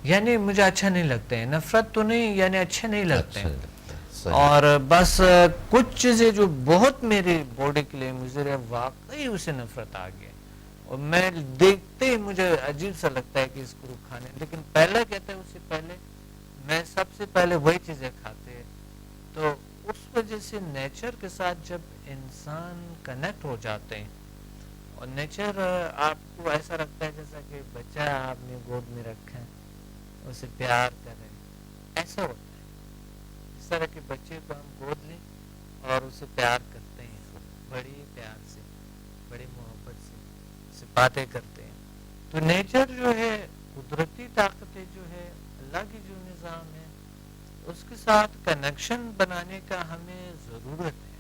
یعنی مجھے اچھا نہیں لگتے ہیں، نفرت تو نہیں، یعنی اچھے نہیں لگتے اچھا ہیں. صحیح. اور بس کچھ چیزیں جو بہت میری باڈی کے لیے مضر ہے، واقعی اسے نفرت آ گیا، اور میں دیکھتے ہی مجھے عجیب سا لگتا ہے کہ اس کو کھانے، لیکن پہلے کہتے ہیں اس سے پہلے میں سب سے پہلے وہی چیزیں کھاتے ہیں. تو اس وجہ سے نیچر کے ساتھ جب انسان کنیکٹ ہو جاتے ہیں، اور نیچر آپ کو ایسا رکھتا ہے جیسا کہ بچہ آپ نے گود میں رکھا ہے، اسے پیار کریں، ایسا ہوتا ہے. اس طرح کے بچے کو ہم گود لیں اور اسے پیار کرتے ہیں، بڑی پیار سے، بڑی محبت سے اسے باتیں کرتے ہیں. تو نیچر جو ہے، قدرتی طاقتیں جو ہے، اللہ کی جو نظام ہے، اس کے ساتھ کنیکشن بنانے کا ہمیں ضرورت ہے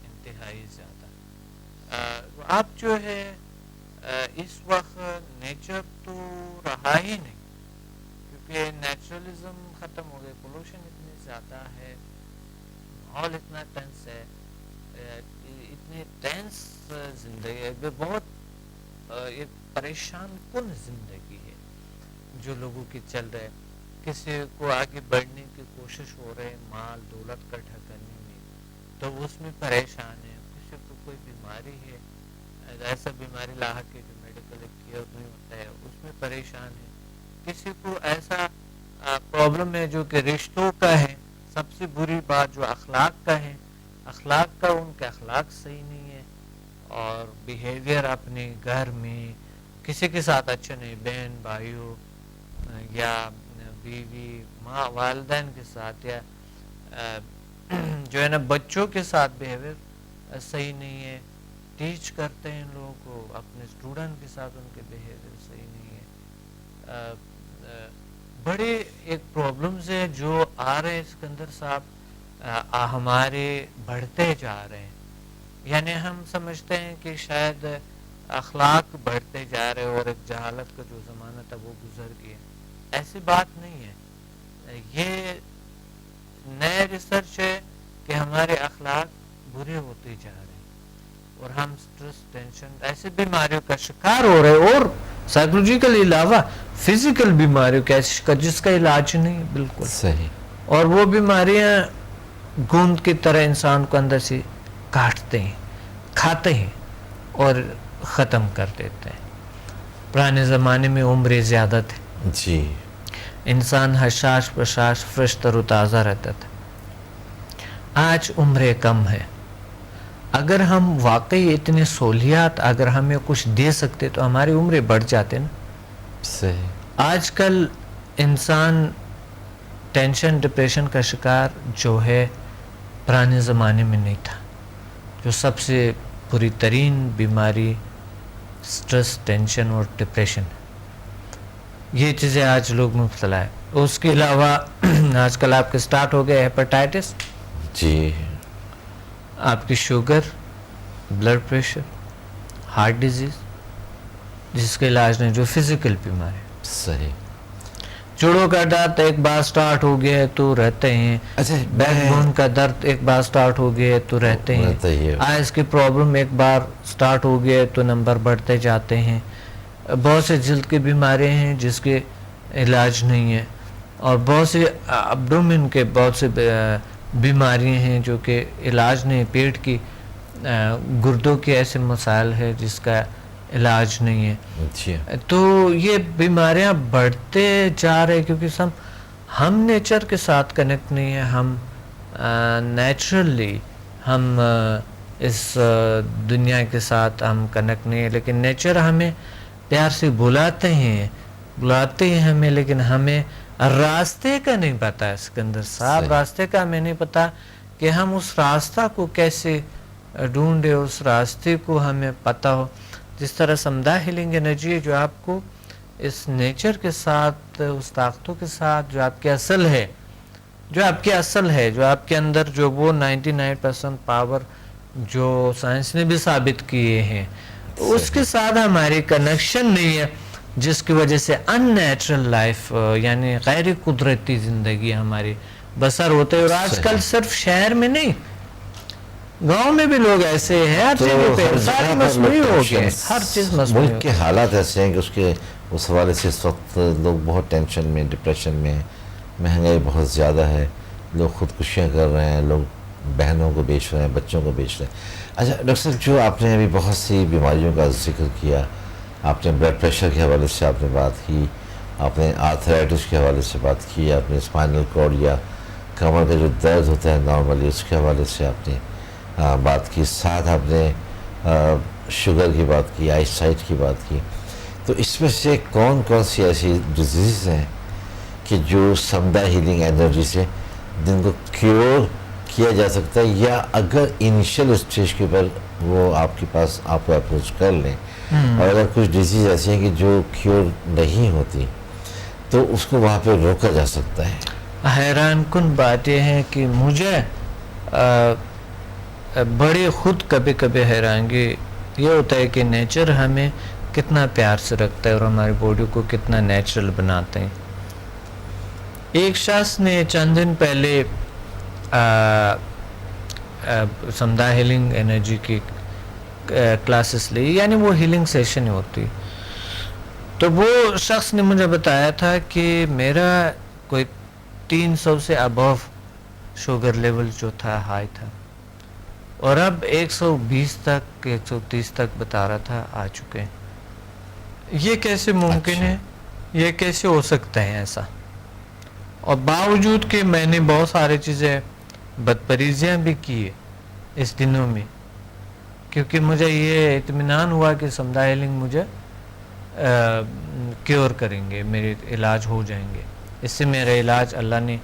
انتہائی زیادہ. آپ جو ہے اس وقت نیچر تو رہا ہی نہیں، کیونکہ نیچرلزم ختم ہو گئے، پولوشن اتنی زیادہ ہے، ماحول اتنا ٹینس ہے، اتنی ٹینس زندگی ہے، بہت ایک پریشان کن زندگی ہے جو لوگوں کی چل رہے. کسی کو آگے بڑھنے کی کوشش ہو رہے ہیں مال دولت اکٹھا کرنے میں، تو اس میں پریشان ہے. کسی کو کوئی بیماری ہے، ایسا بیماری لاحق ہے جو میڈیکل کیئر نہیں ہوتا ہے، اس میں پریشان ہے. کسی کو ایسا پرابلم ہے جو کہ رشتوں کا ہے. سب سے بری بات جو اخلاق کا ہے، اخلاق کا، ان کے اخلاق صحیح نہیں ہے، اور بیہیویئر اپنے گھر میں کسی کے ساتھ اچھا نہیں، بہن بھائیوں یا بیوی ماں والدین کے ساتھ، یا جو ہے نا بچوں کے ساتھ بیہیویئر صحیح نہیں ہے. ٹیچ کرتے ہیں لوگوں کو، اپنے اسٹوڈنٹ کے ساتھ ان کے بیہیویئر صحیح نہیں ہے. بڑے ایک پرابلمز ہیں جو آ رہے ہیں سکندر صاحب، ہمارے بڑھتے جا رہے ہیں. یعنی ہم سمجھتے ہیں کہ شاید اخلاق بڑھتے جا رہے اور ایک جہالت کا جو زمانہ تھا وہ گزر گیا. ایسی بات نہیں ہے. یہ نئے ریسرچ ہے کہ ہمارے اخلاق برے ہوتے جا رہے ہیں، اور ہم سٹریس، ٹینشن، ایسی بیماریوں کا شکار ہو رہے ہیں، اور سائیکولوجیکل علاوہ فزیکل بیماریوں کا جس کا علاج نہیں بالکل صحیح. اور وہ بیماریاں گوند کی طرح انسان کو اندر سے کاٹتے ہیں، کھاتے ہیں اور ختم کر دیتے ہیں. پرانے زمانے میں عمریں زیادہ تھے، جی، انسان حشاش پشاش فرش تر و تازہ رہتا تھا. آج عمریں کم ہے. اگر ہم واقعی اتنی سہولیات اگر ہمیں کچھ دے سکتے تو ہماری عمریں بڑھ جاتے نا. صحیح. آج کل انسان ٹینشن ڈپریشن کا شکار جو ہے پرانے زمانے میں نہیں تھا. جو سب سے بری ترین بیماری سٹریس، ٹینشن اور ڈپریشن، یہ چیزیں آج لوگ مبتلا ہے. اس کے علاوہ آج کل آپ کے سٹارٹ ہو گئے ہیپاٹائٹس، جی، آپ کی sugar, blood pressure, heart disease, جس کے علاج نہیں، جو فزیکل بیماری. صحیح. جوڑوں کا درد ایک بار سٹارٹ ہو گیا تو رہتے ہیں. اچھا، بیک بون کا درد ایک بار سٹارٹ ہو گیا تو رہتے ہیں. آئز کی پرابلم ایک بار سٹارٹ ہو گیا تو نمبر بڑھتے جاتے ہیں. بہت سے جلد کی بیماریاں ہیں جس کے علاج نہیں ہے، اور بہت سے ابڈومن کے بہت سے بیماریاں ہیں جو کہ علاج نہیں. پیٹ کی گردوں کے ایسے مسائل ہے جس کا علاج نہیں ہے. تو یہ بیماریاں بڑھتے جا رہے کیونکہ ہم نیچر کے ساتھ کنیکٹ نہیں ہیں. ہم نیچرلی ہم اس دنیا کے ساتھ ہم کنیکٹ نہیں ہیں، لیکن نیچر ہمیں پیار سے بلاتے ہیں ہمیں، لیکن ہمیں راستے کا نہیں پتا ہے سکندر صاحب. راستے کا ہمیں نہیں پتا کہ ہم اس راستہ کو کیسے ڈھونڈے، اس راستے کو ہمیں پتا ہو. جس طرح سمدھا ہیلنگ انرجی جو آپ کو اس نیچر کے ساتھ، اس طاقتوں کے ساتھ جو آپ کی اصل ہے، جو آپ کے اندر جو وہ 99% پاور جو سائنس نے بھی ثابت کیے ہیں، اس کے ساتھ ہماری کنیکشن نہیں ہے، جس کی وجہ سے ان نیچرل لائف یعنی غیر قدرتی زندگی ہماری بسر ہوتے. اور آج کل صرف شہر میں نہیں، گاؤں میں بھی لوگ ایسے ہیں، ہر چیز پہ ساری مصنوعی ہو گئے، ہر چیز مصنوعی. ملک کے حالات ایسے ہیں کہ اس کے اس حوالے سے اس وقت لوگ بہت ٹینشن میں، ڈپریشن میں ہیں، مہنگائی بہت زیادہ ہے، لوگ خودکشیاں کر رہے ہیں، لوگ بہنوں کو بیچ رہے ہیں، بچوں کو بیچ رہے ہیں۔ اچھا ڈاکٹر صاحب، جو آپ نے ابھی بہت سی بیماریوں کا ذکر کیا، آپ نے بلڈ پریشر کے حوالے سے آپ نے بات کی، آپ نے آرتھرائٹس کے حوالے سے بات کی، آپ نے اسپائنل کارڈ یا کمر کا جو درد ہوتا ہے نارملی اس کے حوالے سے آپ نے بات کی، ساتھ آپ نے شوگر کی بات کی، آئی سائٹ کی بات کی۔ تو اس میں سے کون کون سی ایسی ڈیزیز ہیں کہ جو سمدھا ہیلنگ انرجی سے جن کو کیور کیا جا سکتا ہے، یا اگر انیشیل اسٹیج کے اوپر وہ آپ کے پاس آپ کو اپروچ کر لیں، اور اگر کچھ ڈیزیز ایسی ہیں کہ جو کیور نہیں ہوتی تو اس کو وہاں پہ روکا جا سکتا ہے؟ حیران کن بات یہ ہے کہ مجھے بڑی خود کبھی کبھی حیرانگی یہ ہوتا ہے کہ نیچر ہمیں کتنا پیار سے رکھتا ہے اور ہماری باڈی کو کتنا نیچرل بناتے ہیں۔ ایک شخص نے چند دن پہلے سمدھا ہیلنگ انرجی کی کلاسز لی، یعنی وہ ہیلنگ سیشن ہوتی، تو وہ شخص نے مجھے بتایا تھا کہ میرا کوئی 300 سے ابو شوگر لیول جو تھا ہائی تھا، اور اب 120 تک 130 تک بتا رہا تھا آ چکے ہیں۔ یہ کیسے ممکن ہے؟ یہ کیسے ہو سکتا ہے ایسا؟ اور باوجود کہ میں نے بہت ساری چیزیں بدپریزیاں بھی کی ہے اس دنوں میں، کیونکہ مجھے یہ اطمینان ہوا کہ سمدھا ہیلنگ مجھے کیور کریں گے، میرے علاج ہو جائیں گے۔ اس سے میرا علاج اللہ نے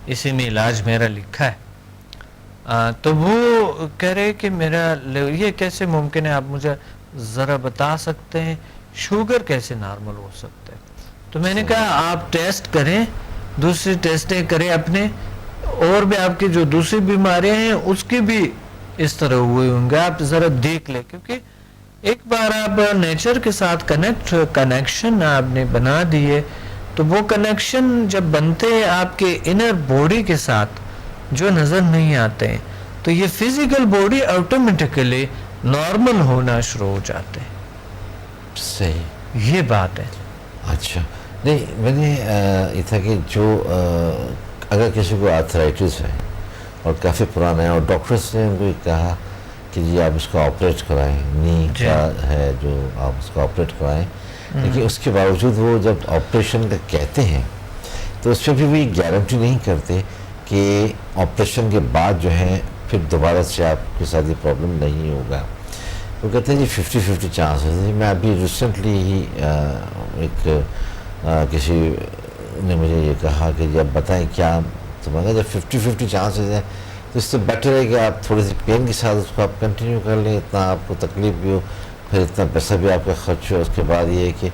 اسی میں علاج میرا لکھا ہے۔ تو وہ کہہ رہے کہ میرا یہ کیسے ممکن ہے، آپ مجھے ذرا بتا سکتے ہیں شوگر کیسے نارمل ہو سکتا ہے؟ تو میں نے کہا آپ ٹیسٹ کریں، دوسری ٹیسٹیں کریں اپنے، اور بھی آپ کی جو دوسری بیماریاں ہیں اس کی بھی اس طرح ہوئے ہوں گے، آپ ذرا دیکھ لیں، کیونکہ ایک بار آپ نیچر کے ساتھ کنیکشن آپ نے بنا دیے، تو وہ کنیکشن جب بنتے ہیں آپ کے انر باڈی کے ساتھ جو نظر نہیں آتے ہیں، تو یہ فزیکل باڈی آٹومیٹکلی نارمل ہونا شروع ہو جاتے ہیں۔ صحیح، یہ بات ہے۔ اچھا، نہیں میں نے یہ تھا کہ جو اگر کسی کو آرتھرائٹس ہے اور کافی پرانا ہے، اور ڈاکٹرس نے ان کو کہا کہ جی آپ اس کو آپریٹ کرائیں، نی کا ہے جو آپ اس کو آپریٹ کرائیں، لیکن اس کے باوجود وہ جب آپریشن کا کہتے ہیں تو اس پہ بھی وہ گارنٹی نہیں کرتے کہ آپریشن کے بعد جو ہے پھر دوبارہ سے آپ کے ساتھ یہ پرابلم نہیں ہوگا۔ وہ کہتے ہیں جی 50-50 چانسز ہے۔ میں ابھی ریسنٹلی ہی ایک کسی نے مجھے یہ کہا کہ جب بتائیں کیا، تو میں کہا جب 50-50 چانسز ہیں تو اس سے بیٹر ہے کہ آپ تھوڑی سی پین کے ساتھ اس کو آپ کنٹینیو کر لیں، اتنا آپ کو تکلیف بھی ہو، پھر اتنا پیسہ بھی آپ کا خرچ ہو، اس کے بعد یہ ہے کہ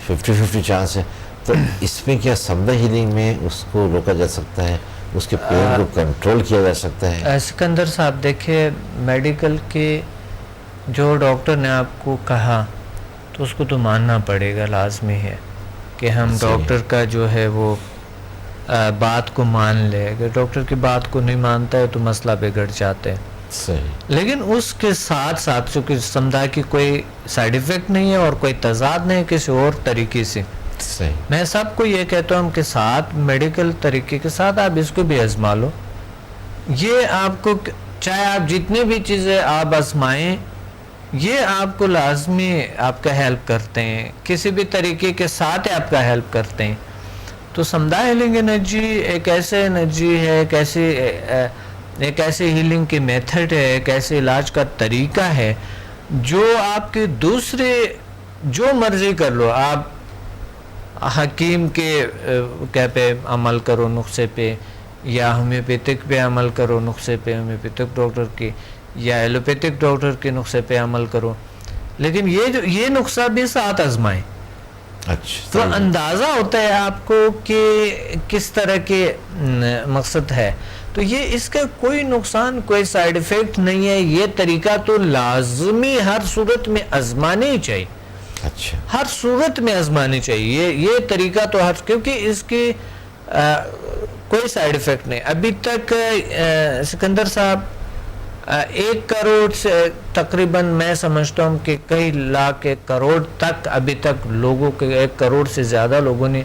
50-50 چانس ہے۔ تو اس میں کیا سمدھا ہیلنگ میں اس کو روکا جا سکتا ہے، اس کے پین کو کنٹرول کیا جا سکتا ہے؟ سکندر صاحب دیکھیں، میڈیکل کے جو ڈاکٹر نے آپ کو کہا تو اس کو تو ماننا پڑے گا، لازمی ہے کہ ہم ڈاکٹر کا جو ہے وہ بات کو مان لے۔ اگر ڈاکٹر کی بات کو نہیں مانتا ہے تو مسئلہ بگڑ جاتا ہے۔ صحیح، لیکن اس کے ساتھ ساتھ چونکہ سمدھا کی کوئی سائیڈ ایفیکٹ نہیں ہے اور کوئی تضاد نہیں کسی اور طریقے سے، صحیح، میں سب کو یہ کہتا ہوں کہ ساتھ میڈیکل طریقے کے ساتھ آپ اس کو بھی آزما لو۔ یہ آپ کو چاہے آپ جتنی بھی چیزیں آپ آزمائیں، یہ آپ کو لازمی آپ کا ہیلپ کرتے ہیں، کسی بھی طریقے کے ساتھ آپ کا ہیلپ کرتے ہیں۔ تو سمدھا ہیلنگ انرجی ایک ایسے انرجی ہے، ایک ایسے ہیلنگ کی میتھڈ ہے، ایک ایسے علاج کا طریقہ ہے جو آپ کے دوسرے جو مرضی کر لو، آپ حکیم کے پہ عمل کرو، نسخے پہ، یا ہومیوپیتھک پہ عمل کرو، نسخے پہ ہومیوپیتھک ڈاکٹر کی، یا ایلوپیتھک ڈاکٹر کے نسخے پہ عمل کرو، لیکن یہ نسخہ بھی ساتھ آزمائیں۔ اچھا، تو اندازہ ہوتا ہے آپ کو کہ کس طرح کے مقصد ہے۔ تو یہ اس کا کوئی نقصان، کوئی سائیڈ ایفیکٹ نہیں ہے۔ یہ طریقہ تو لازمی ہر صورت میں آزمانے ہی چاہیے، اچھا، ہر صورت میں آزمانی چاہیے یہ طریقہ تو کیونکہ اس کی کوئی سائیڈ ایفیکٹ نہیں۔ ابھی تک سکندر صاحب 1 کروڑ سے تقریباً میں سمجھتا ہوں کہ کئی لاکھ 1 کروڑ تک ابھی تک لوگوں کے 1 کروڑ سے زیادہ لوگوں نے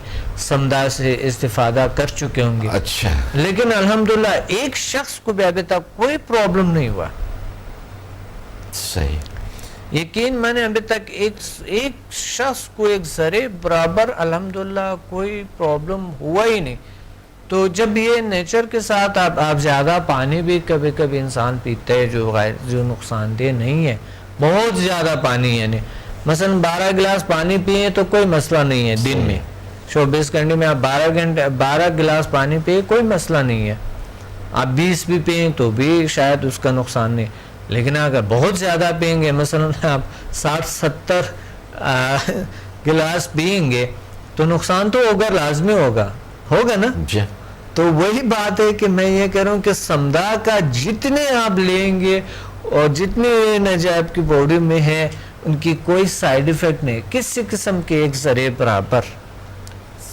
سمدہ سے استفادہ کر چکے ہوں گے. اچھا لیکن الحمدللہ ایک شخص کو بھی ابھی تک کوئی پرابلم نہیں ہوا. صحیح. یقین میں نے ابھی تک ایک شخص کو ایک ذرے برابر الحمدللہ کوئی پرابلم ہوا ہی نہیں. تو جب یہ نیچر کے ساتھ آپ زیادہ پانی بھی کبھی کبھی انسان پیتے ہیں جو نقصان دہ نہیں ہے, بہت زیادہ پانی, یعنی مثلا 12 گلاس پانی پیئے تو کوئی مسئلہ نہیں ہے دن میں, 24 گھنٹے میں آپ 12 گلاس پانی پیئے کوئی مسئلہ نہیں ہے. آپ 20 بھی پئیں تو بھی شاید اس کا نقصان نہیں. لیکن اگر بہت زیادہ پئیں گے, مثلا آپ 60-70 گلاس پئیں گے تو نقصان تو ہوگا, لازمی ہوگا نا. جی. تو وہی بات ہے کہ میں یہ کہہ رہا ہوں کہ سمدہ کا جتنے آپ لیں گے اور جتنے آپ کی باڈی میں ہیں ان کی کوئی سائیڈ ایفیکٹ نہیں, کسی قسم کے ایک ذرے برابر.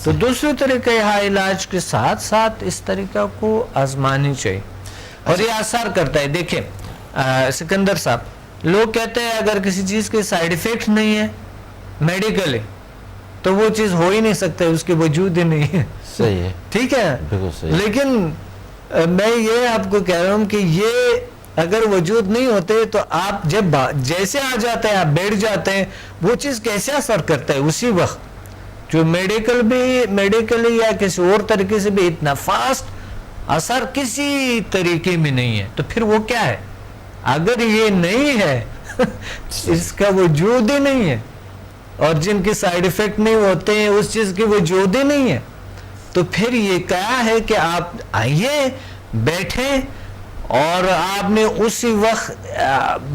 تو دوسرے طریقہ علاج کے ساتھ ساتھ اس طریقہ کو آزمانی چاہیے اور یہ اثر کرتا ہے. دیکھیں سکندر صاحب, لوگ کہتے ہیں اگر کسی چیز کے سائیڈ ایفیکٹ نہیں ہے میڈیکلی تو وہ چیز ہو ہی نہیں سکتا, اس کے وجود ہی نہیں ہے. صحیح ہے, ٹھیک ہے, بالکل صحیح. لیکن میں یہ آپ کو کہہ رہا ہوں کہ یہ اگر وجود نہیں ہوتے تو آپ جب جیسے آ جاتے ہیں آپ بیٹھ جاتے ہیں, وہ چیز کیسے اثر کرتا ہے اسی وقت, جو میڈیکلی یا کسی اور طریقے سے بھی اتنا فاسٹ اثر کسی طریقے میں نہیں ہے. تو پھر وہ کیا ہے؟ اگر یہ نہیں ہے اس کا وجود ہی نہیں ہے, اور جن کے سائیڈ ایفیکٹ نہیں ہوتے ہیں اس چیز کی وجود ہی نہیں ہے, تو پھر یہ کیا ہے کہ آپ آئیے بیٹھیں اور آپ نے اسی وقت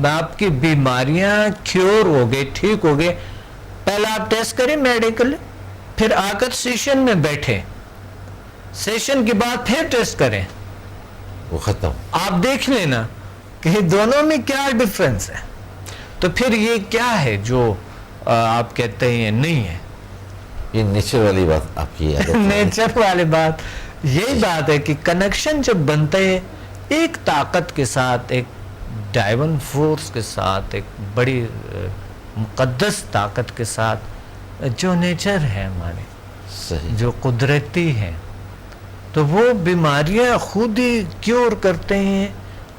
آپ کی بیماریاں کیور ہو گئے, ٹھیک ہو گئے. پہلے آپ ٹیسٹ کریں میڈیکل, پھر آ کر سیشن میں بیٹھیں, سیشن کے بعد پھر ٹیسٹ کریں, وہ ختم. آپ دیکھ لینا کہ دونوں میں کیا ڈفرنس ہے. تو پھر یہ کیا ہے جو آپ کہتے ہیں نہیں ہے؟ یہ نیچر والی بات آپ کی نیچر والی بات یہی بات ہے کہ کنیکشن جب بنتے ہیں ایک طاقت کے ساتھ, ایک ڈائیون فورس کے ساتھ, ایک بڑی مقدس طاقت کے ساتھ, جو نیچر ہے ہمارے, صحیح, جو قدرتی ہے, تو وہ بیماریاں خود ہی کیور کرتے ہیں,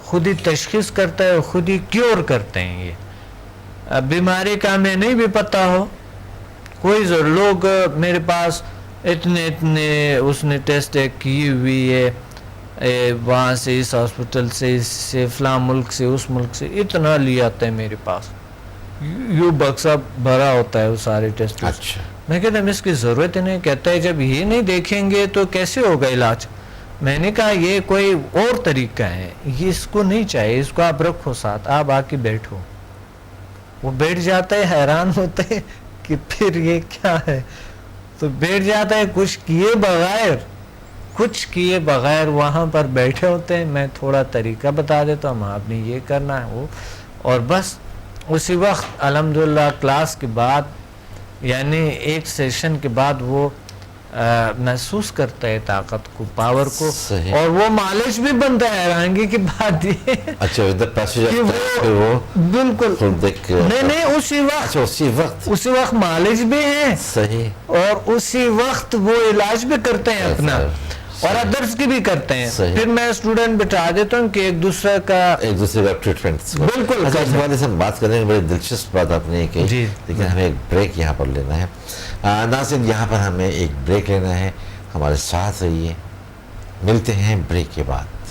خود ہی تشخیص کرتا ہے, خود ہی کیور کرتے ہیں. یہ بیماری کا ہمیں نہیں بھی پتہ ہو, کوئی لوگ میرے پاس اتنے اس نے ٹیسٹ کی ہوئی ہے, وہاں سے اس ہاسپٹل سے فلاں ملک سے اس ملک سے اتنا لے آتے ہیں میرے پاس, یوں بکسا بھرا ہوتا ہے وہ سارے ٹیسٹ. اچھا, میں کہتا ہوں اس کی ضرورت نہیں. کہتا ہے جب یہ نہیں دیکھیں گے تو کیسے ہوگا علاج؟ میں نے کہا یہ کوئی اور طریقہ ہے, یہ اس کو نہیں چاہیے, اس کو آپ رکھو ساتھ, آپ آ کے بیٹھو. وہ بیٹھ جاتا ہے, حیران ہوتے ہیں کہ پھر یہ کیا ہے, تو بیٹھ جاتا ہے کچھ کیے بغیر وہاں پر بیٹھے ہوتے ہیں. میں تھوڑا طریقہ بتا دیتا ہوں, آپ نے یہ کرنا ہے وہ, اور بس اسی وقت الحمدللہ کلاس کے بعد یعنی ایک سیشن کے بعد وہ محسوس کرتا ہے طاقت کو, پاور کو, اور وہ مالش بھی بنتا ہے. حیرانگی کی بات یہ اچھا بالکل نہیں اسی وقت مالش بھی ہے, صحیح, اور اسی وقت وہ علاج بھی کرتے ہیں اپنا, اور ادرس کی بھی کرتے ہیں. پھر میں اسٹوڈنٹ بٹھا دیتا ہوں کہ ایک دوسرے کا ٹریٹمنٹ. بالکل. ہم بات کریں گے, بڑی دلچسپ بات آپ نے کہی, لیکن ہمیں ایک بریک یہاں پر لینا ہے. ناظرین یہاں پر ہمیں ایک بریک لینا ہے, ہمارے ساتھ رہیے, ملتے ہیں بریک کے بعد.